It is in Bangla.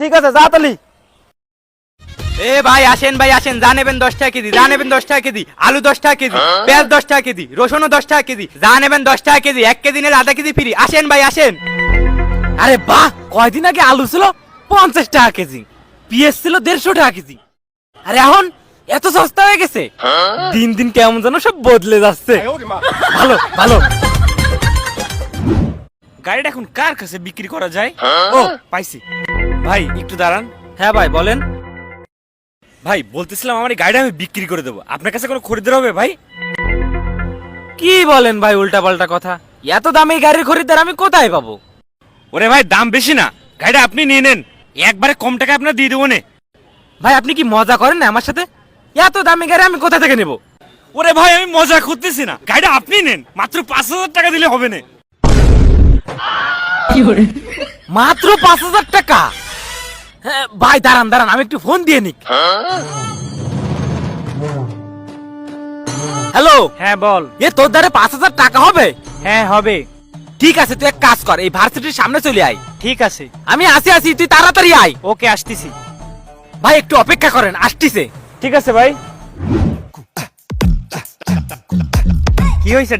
ঠিক আছে যা তালি। এ ভাই আসেন যা নেবেন 10 টাকা কেজি, যা নেবেন 10 টাকা কেজি, আলু 10 টাকা কেজি, পেঁয়াজ 10 টাকা কেজি, রসুনও 10 টাকা কেজি, যা নেবেন 10 টাকা কেজি, 1 কেজি নিলে আধা কেজি ফ্রি। আসেন ভাই আসেন। আরে বাহ, কয়দিন আগে আলু ছিল 50 টাকা কেজি, পেঁয়াজ ছিল 150 টাকা কেজি, আরে এখন এত সস্তা হয়ে গেছে। দিন দিন কেমন যেন সব বদলে যাচ্ছে। ভালো ভালো। গাড়িটা এখন কার কাছে বিক্রি করা যায়? ও পাইছি। ভাই একটু দাঁড়ান। হ্যাঁ ভাই বলেন। ভাই বলতেছিলাম আমার এই গাড়িটা আমি বিক্রি করে দেবো, আপনার কাছে কোনো খরিদ্দার হবে ভাই? কি বলেন ভাই উল্টা পাল্টা কথা, এত দামি গাড়ির খরিদ্দার আমি কোথায় পাবো? ওরে ভাই দাম বেশি না, গাড়িটা আপনি নিয়ে নেন, একবারে কম টাকা আপনার দিয়ে দেবো নে। ভাই আপনি কি মজা করেন না আমার সাথে? এত দামি গাড়ি আমি কোথা থেকে নেব? ওরে ভাই আমি মজা করতেছি না, গাড়িটা আপনি নেন, মাত্র 5,000 টাকা দিলে হবে না। মাত্র 5,000 টাকা? হ্যাঁ, ভাই দাঁড়ান দাঁড়ান আমি একটু ফোন দিয়ে নিক। হ্যালো। হ্যাঁ বল। এ তোর দ্বারে 5,000 টাকা হবে? হ্যাঁ হবে। ঠিক আছে তুই এক কাজ কর, এই ভার্সিটির সামনে চলে আয়। ঠিক আছে। আমি আসি তুই তাড়াতাড়ি আয়। ওকে আসতেছি। ভাই একটু অপেক্ষা করেন, আসতিছে। ঠিক আছে ভাই। কি হয়েছে?